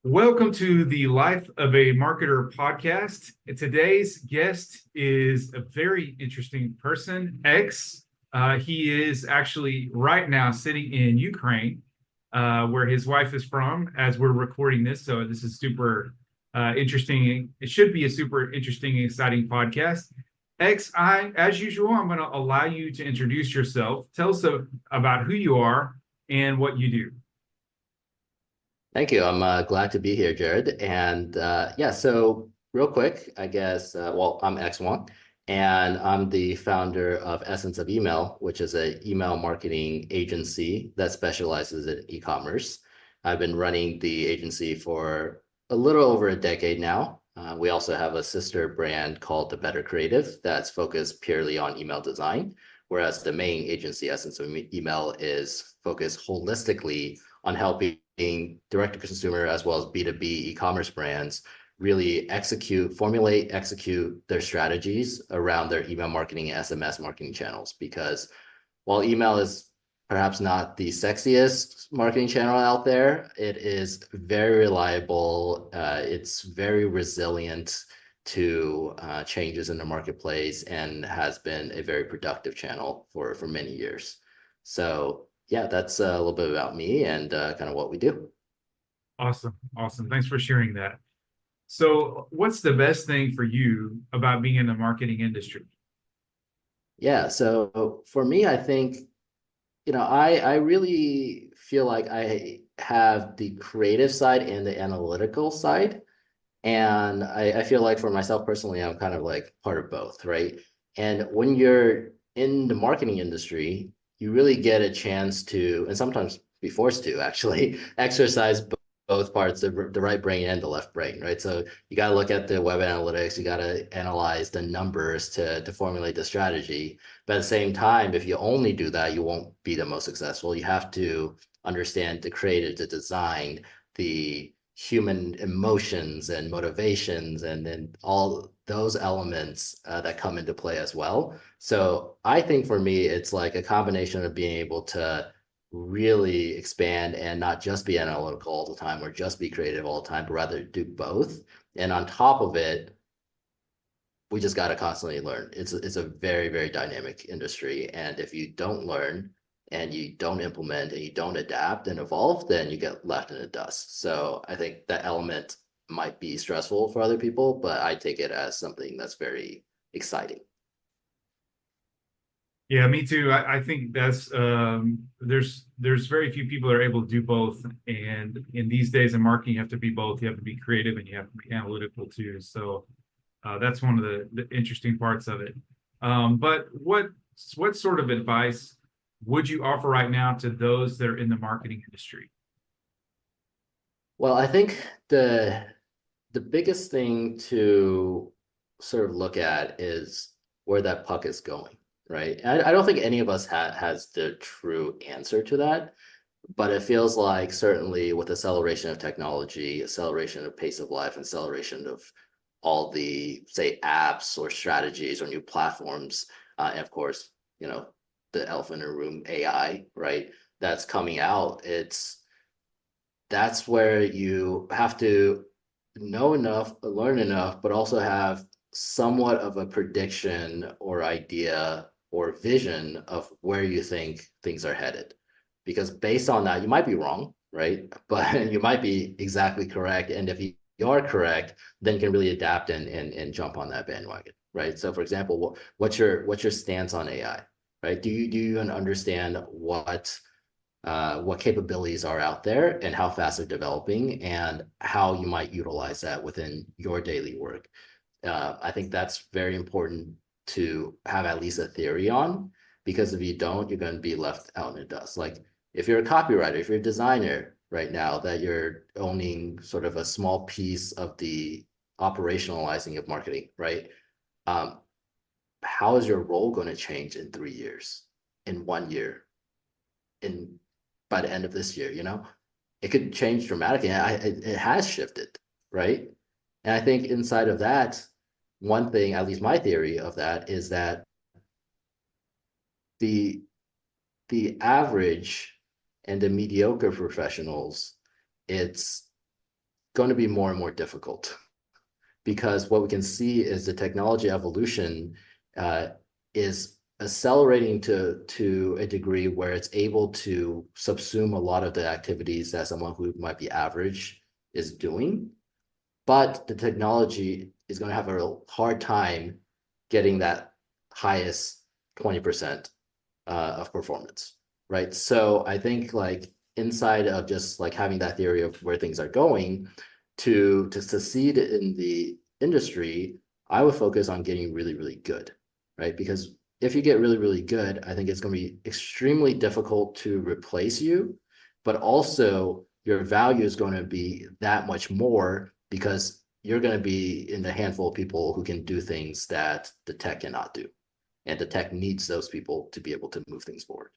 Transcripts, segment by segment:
Welcome to the Life of a Marketer podcast. Today's guest is a very interesting person, X. He is actually right now sitting in Ukraine, where his wife is from, as we're recording this. So this is super interesting. It should be a super interesting and exciting podcast. X, as usual, I'm going to allow you to introduce yourself. Tell us about who you are and what you do. Thank you. I'm glad to be here, Jared. And yeah, so real quick, I guess, I'm X Wong, and I'm the founder of Essence of Email, which is an email marketing agency that specializes in e-commerce. I've been running the agency for a little over a decade now. We also have a sister brand called The Better Creative that's focused purely on email design, whereas the main agency, Essence of Email, is focused holistically on helping direct to consumer as well as B2B e-commerce brands really execute their strategies around their email marketing and SMS marketing channels. Because while email is perhaps not the sexiest marketing channel out there, it is very reliable. It's very resilient to changes in the marketplace and has been a very productive channel for many years. So yeah, that's a little bit about me and kind of what we do. Awesome. Awesome. Thanks for sharing that. So, what's the best thing for you about being in the marketing industry? Yeah, so for me, I think, I really feel like I have the creative side and the analytical side. And I feel like for myself personally, I'm kind of like part of both, right? And when you're in the marketing industry, you really get a chance to, and sometimes be forced to actually exercise both parts, the right brain and the left brain, right? So you got to look at the web analytics, you got to analyze the numbers to formulate the strategy. But at the same time, if you only do that, you won't be the most successful. You have to understand the creative, the design, the human emotions and motivations, and then all those elements that come into play as well. So I think for me, it's like a combination of being able to really expand and not just be analytical all the time or just be creative all the time, but rather do both. And on top of it, we just got to constantly learn. It's a very, very dynamic industry. And if you don't learn and you don't implement and you don't adapt and evolve, then you get left in the dust. So I think that element might be stressful for other people, but I take it as something that's very exciting. Yeah, me too. I think that's there's very few people that are able to do both, and in these days in marketing, you have to be both. You have to be creative and you have to be analytical too. So that's one of the interesting parts of it. But what sort of advice would you offer right now to those that are in the marketing industry? Well, I think the biggest thing to sort of look at is where that puck is going, right? I don't think any of us has the true answer to that, but it feels like certainly with acceleration of technology, acceleration of pace of life, acceleration of all the say apps or strategies or new platforms, and of course, the elephant in the room, AI, right? That's coming out. That's where you have to know enough, learn enough, but also have somewhat of a prediction or idea or vision of where you think things are headed. Because based on that, you might be wrong, right? But you might be exactly correct. And if you are correct, then you can really adapt and jump on that bandwagon, right? So for example, what's your stance on AI, right? Do you even understand what capabilities are out there and how fast they're developing and how you might utilize that within your daily work. I think that's very important to have at least a theory on, because if you don't, you're going to be left out in the dust. Like if you're a copywriter, if you're a designer right now, that you're owning sort of a small piece of the operationalizing of marketing, right? Um, how is your role going to change in 3 years, in 1 year, in by the end of this year? It could change dramatically. It has shifted, right? And I think inside of that, one thing, at least my theory of that, is that the the average and the mediocre professionals, it's going to be more and more difficult because what we can see is the technology evolution is accelerating to a degree where it's able to subsume a lot of the activities that someone who might be average is doing. But the technology is going to have a real hard time getting that highest 20% of performance, right? So I think like inside of just like having that theory of where things are going, to succeed in the industry, I would focus on getting really, really good, right? Because if you get really, really good, I think it's going to be extremely difficult to replace you, but also your value is going to be that much more because you're going to be in the handful of people who can do things that the tech cannot do. And the tech needs those people to be able to move things forward.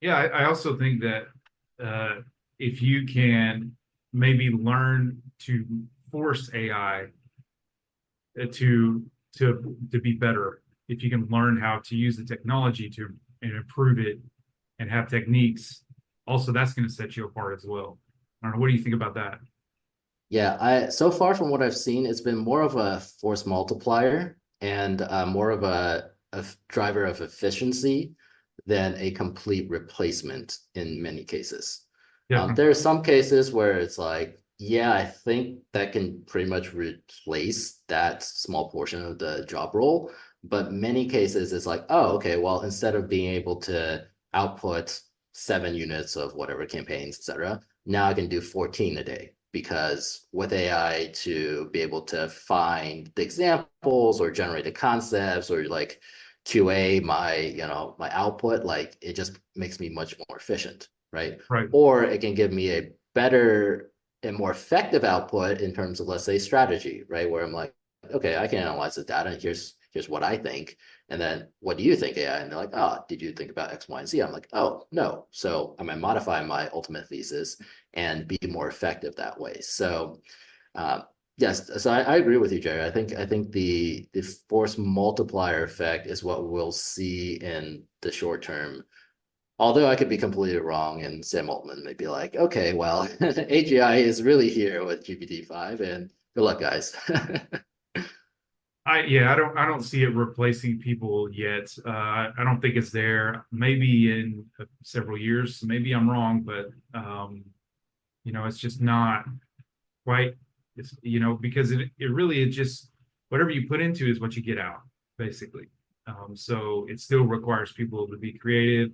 Yeah, I also think that if you can maybe learn to force AI to be better, if you can learn how to use the technology to and improve it and have techniques, also that's going to set you apart as well. I don't know. What do you think about that? Yeah, I so far from what I've seen, it's been more of a force multiplier and more of a driver of efficiency than a complete replacement in many cases. Definitely. There are some cases where it's like, yeah, I think that can pretty much replace that small portion of the job role. But many cases it's like, oh, okay, well, instead of being able to output 7 units of whatever campaigns, etc., now I can do 14 a day because with AI to be able to find the examples or generate the concepts or like QA my output, like it just makes me much more efficient, right? Right. Or it can give me a better and more effective output in terms of, let's say, strategy, right? Where I'm like, okay, I can analyze the data and here's what I think. And then what do you think, AI? And they're like, oh, did you think about X, Y, and Z? I'm like, oh, no. So I might modify my ultimate thesis and be more effective that way. So yes, so I agree with you, Jerry. I think the force multiplier effect is what we'll see in the short term. Although I could be completely wrong, and Sam Altman may be like, okay, well, AGI is really here with GPT-5, and good luck, guys. I don't see it replacing people yet. I don't think it's there. Maybe in several years. Maybe I'm wrong, but it's just not quite. It's because it really is just whatever you put into is what you get out, basically. So it still requires people to be creative.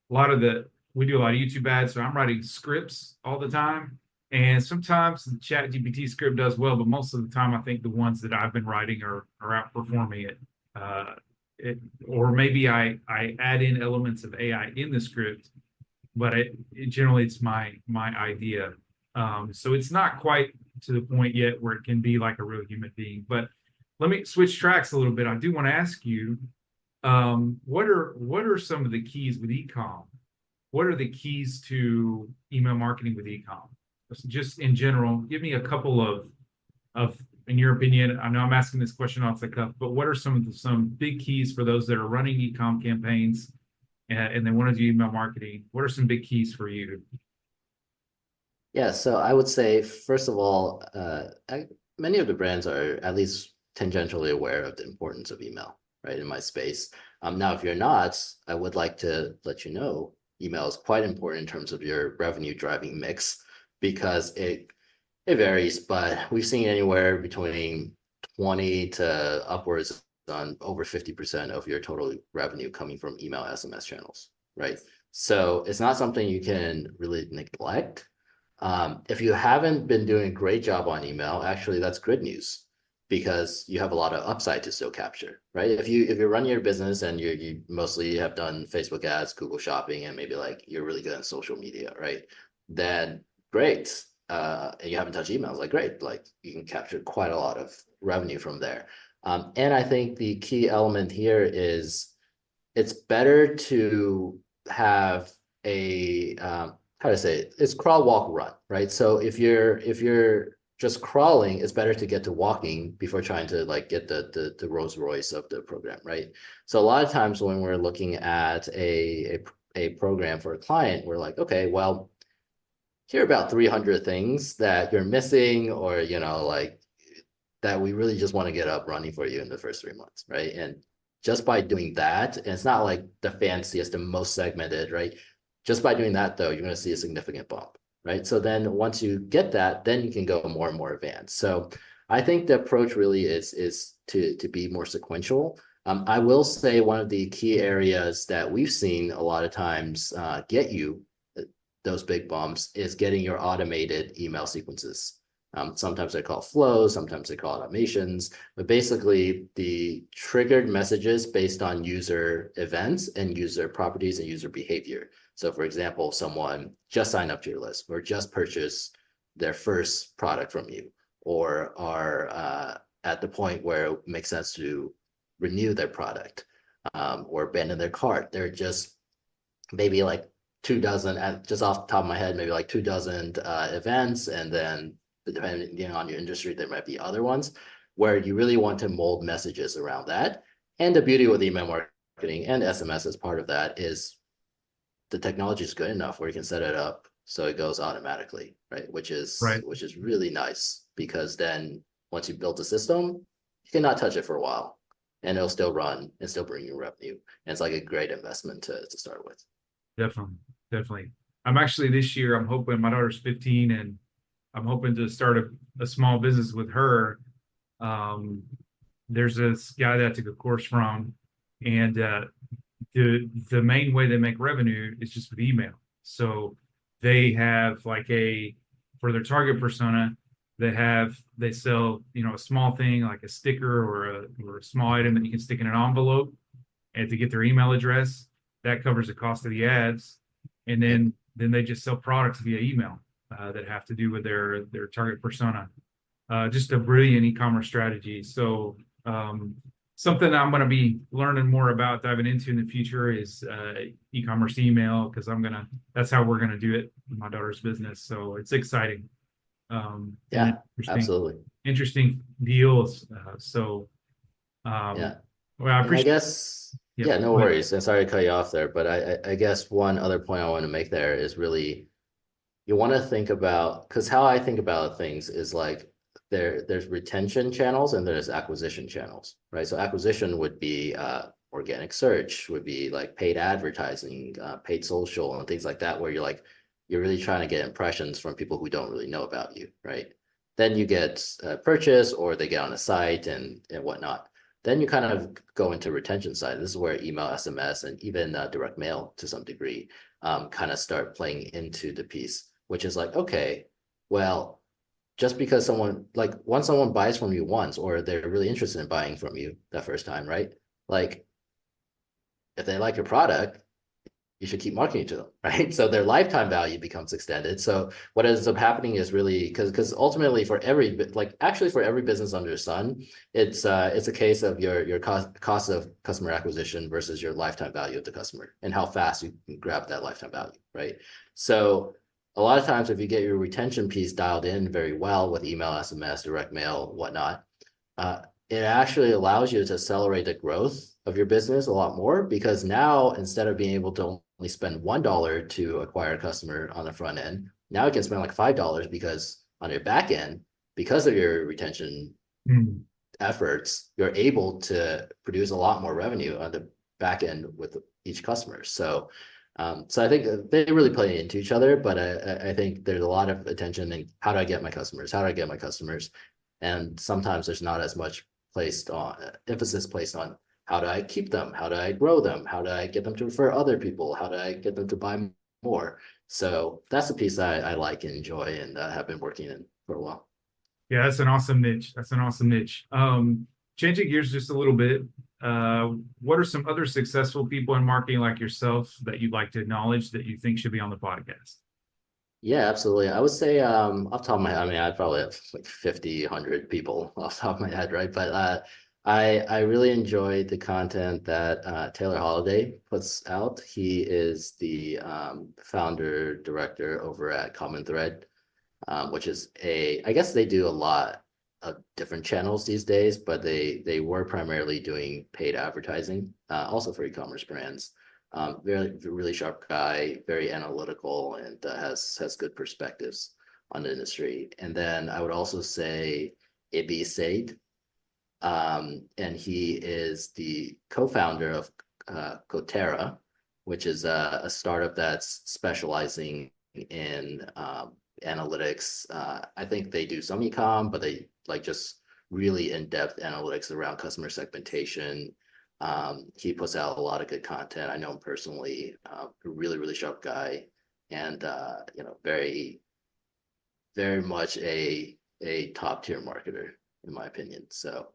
We do a lot of YouTube ads, so I'm writing scripts all the time. And sometimes the Chat GPT script does well, but most of the time I think the ones that I've been writing are outperforming it. Uh, or maybe I add in elements of AI in the script, but generally it's my idea. So it's not quite to the point yet where it can be like a real human being. But let me switch tracks a little bit. I do want to ask you, what are some of the keys with ecom? What are the keys to email marketing with ecom? Just in general, give me a couple of in your opinion. I know I'm asking this question off the cuff, but what are some big keys for those that are running ecom campaigns and they want to do email marketing? What are some big keys for you? Yeah, so I would say, first of all, many of the brands are at least tangentially aware of the importance of email, right, in my space. Now, if you're not, I would like to let you know email is quite important in terms of your revenue driving mix because it varies, but we've seen anywhere between 20 to upwards on over 50% of your total revenue coming from email SMS channels, right? So it's not something you can really neglect. If you haven't been doing a great job on email, actually that's good news because you have a lot of upside to still capture, right? If you run your business and you mostly have done Facebook ads, Google Shopping, and maybe like you're really good on social media, right? Then great. And you haven't touched emails, like great, like you can capture quite a lot of revenue from there. And I think the key element here is it's better to have a how to say it? It's crawl, walk, run, right? So if you're just crawling, it's better to get to walking before trying to like get the Rolls Royce of the program, right? So a lot of times when we're looking at a program for a client, we're like, okay, well, hear about 300 things that you're missing, or, like that we really just want to get up running for you in the first 3 months, right? And just by doing that, and it's not like the fanciest, the most segmented, right? Just by doing that, though, you're going to see a significant bump, right? So then once you get that, then you can go more and more advanced. So I think the approach really is to be more sequential. I will say one of the key areas that we've seen a lot of times get you those big bumps is getting your automated email sequences. Sometimes they're called flows, sometimes they're called automations, but basically the triggered messages based on user events and user properties and user behavior. So for example, someone just signed up to your list or just purchased their first product from you, or are at the point where it makes sense to renew their product, or abandon their cart. They're just maybe like 2 dozen, just off the top of my head, maybe like 2 dozen events, and then depending on your industry, there might be other ones where you really want to mold messages around that. And the beauty with email marketing and SMS as part of that is the technology is good enough where you can set it up so it goes automatically, right? Which Right. is really nice, because then once you build the system, you cannot touch it for a while, and it'll still run and still bring you revenue. And it's like a great investment to start with. Definitely, definitely. I'm actually this year, I'm hoping my daughter's 15 and I'm hoping to start a small business with her. Um, there's this guy that I took a course from, and the main way they make revenue is just with email. So they have like for their target persona, they sell, a small thing like a sticker or a small item that you can stick in an envelope, and to get their email address, that covers the cost of the ads. And Yep. then they just sell products via email that have to do with their target persona. Just a brilliant e-commerce strategy. So something I'm going to be learning more about, diving into in the future, is e-commerce email, because that's how we're going to do it in my daughter's business. So it's exciting. And Yeah, absolutely. interesting deals. So um, Yeah. well, I And I appreciate. guess, Yeah, yeah, no go ahead. worries. And sorry to cut you off there, but I guess one other point I want to make there is really you want to think about, because how I think about things is like there's retention channels and there's acquisition channels, right? So acquisition would be organic search, would be like paid advertising, paid social, and things like that, where you're really trying to get impressions from people who don't really know about you, right? Then you get a purchase, or they get on a site and whatnot. Then you kind of go into retention side. This is where email, SMS, and even direct mail to some degree kind of start playing into the piece, which is like, okay, well, just because once someone buys from you once, or they're really interested in buying from you that first time, right? Like, if they like your product, you should keep marketing to them, right? So their lifetime value becomes extended. So what ends up happening is really, because ultimately for actually for every business under the sun, it's a case of your cost of customer acquisition versus your lifetime value of the customer, and how fast you can grab that lifetime value, right? So a lot of times, if you get your retention piece dialed in very well with email, SMS, direct mail, whatnot, uh, it actually allows you to accelerate the growth of your business a lot more, because now, instead of being able to only spend $1 to acquire a customer on the front end, now you can spend like $5, because on your back end, because of your retention Hmm. efforts, you're able to produce a lot more revenue on the back end with each customer. So I think they really play into each other, but I think there's a lot of attention in how do I get my customers? How do I get my customers? And sometimes there's not as much emphasis placed on how do I keep them? How do I grow them? How do I get them to refer other people? How do I get them to buy more? So that's the piece I like and enjoy, and have been working in for a while. Yeah, that's an awesome niche. That's an awesome niche. Changing gears just a little bit. What are some other successful people in marketing like yourself that you'd like to acknowledge that you think should be on the podcast? Yeah, absolutely. I would say off the top of my head, I mean, I'd probably have like 50, 100 people off the top of my head, right? But I really enjoy the content that Taylor Holiday puts out. He is the founder director over at Common Thread, which is I guess they do a lot of different channels these days, but they were primarily doing paid advertising, also for e-commerce brands. Very, really sharp guy, very analytical, and has good perspectives on the industry. And then I would also say Ibi Said, and he is the co-founder of Cotera, which is a startup that's specializing in analytics. I think they do some e-com, but they like just really in-depth analytics around customer segmentation. He puts out a lot of good content. I know him personally, a really, really sharp guy, and very, very much a top tier marketer in my opinion. So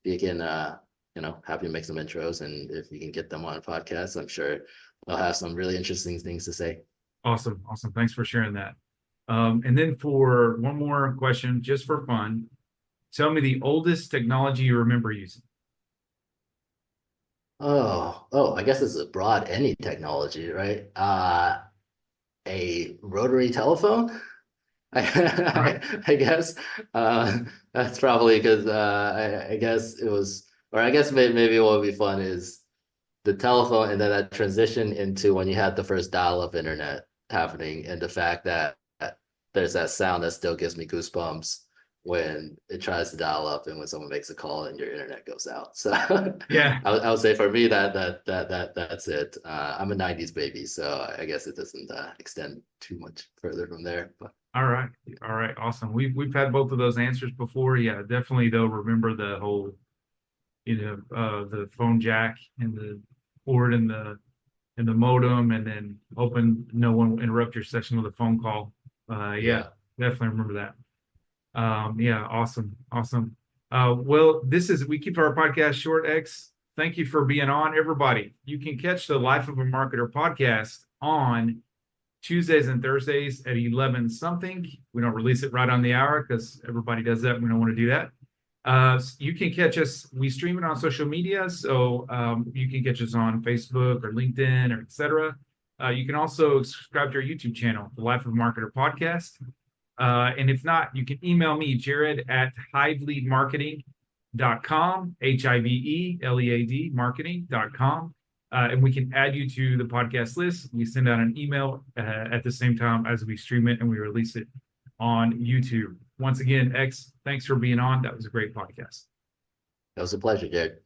if you can, happy to make some intros, and if you can get them on a podcast, I'm sure they'll have some really interesting things to say. Awesome. Awesome. Thanks for sharing that. And then for one more question, just for fun, tell me the oldest technology you remember using. I guess it's a broad any technology, right? A rotary telephone. All right. I guess that's probably because I guess it was, or I guess maybe what would be fun is the telephone, and then that transition into when you had the first dial-up internet happening, and the fact that there's that sound that still gives me goosebumps when it tries to dial up and when someone makes a call and your internet goes out. So Yeah. I would say for me that's it. I'm a 90s baby, so I guess it doesn't extend too much further from there. But All right. All right. Awesome. We've had both of those answers before. Yeah, definitely though. Remember the whole, the phone jack and the cord and the modem, and then hoping no one will interrupt your session with a phone call. Yeah, yeah. definitely remember that. Yeah, awesome. Awesome. Well, we keep our podcast short, X. Thank you for being on, everybody. You can catch the Life of a Marketer podcast on Tuesdays and Thursdays at 11 something. We don't release it right on the hour because everybody does that. We don't want to do that. You can catch us. We stream it on social media, so you can catch us on Facebook or LinkedIn or etc. You can also subscribe to our YouTube channel, the Life of a Marketer podcast. And if not, you can email me, Jared at hiveleadmarketing.com, HIVELEAD marketing.com. And we can add you to the podcast list. We send out an email at the same time as we stream it and we release it on YouTube. Once again, X, thanks for being on. That was a great podcast. It was a pleasure, Jared.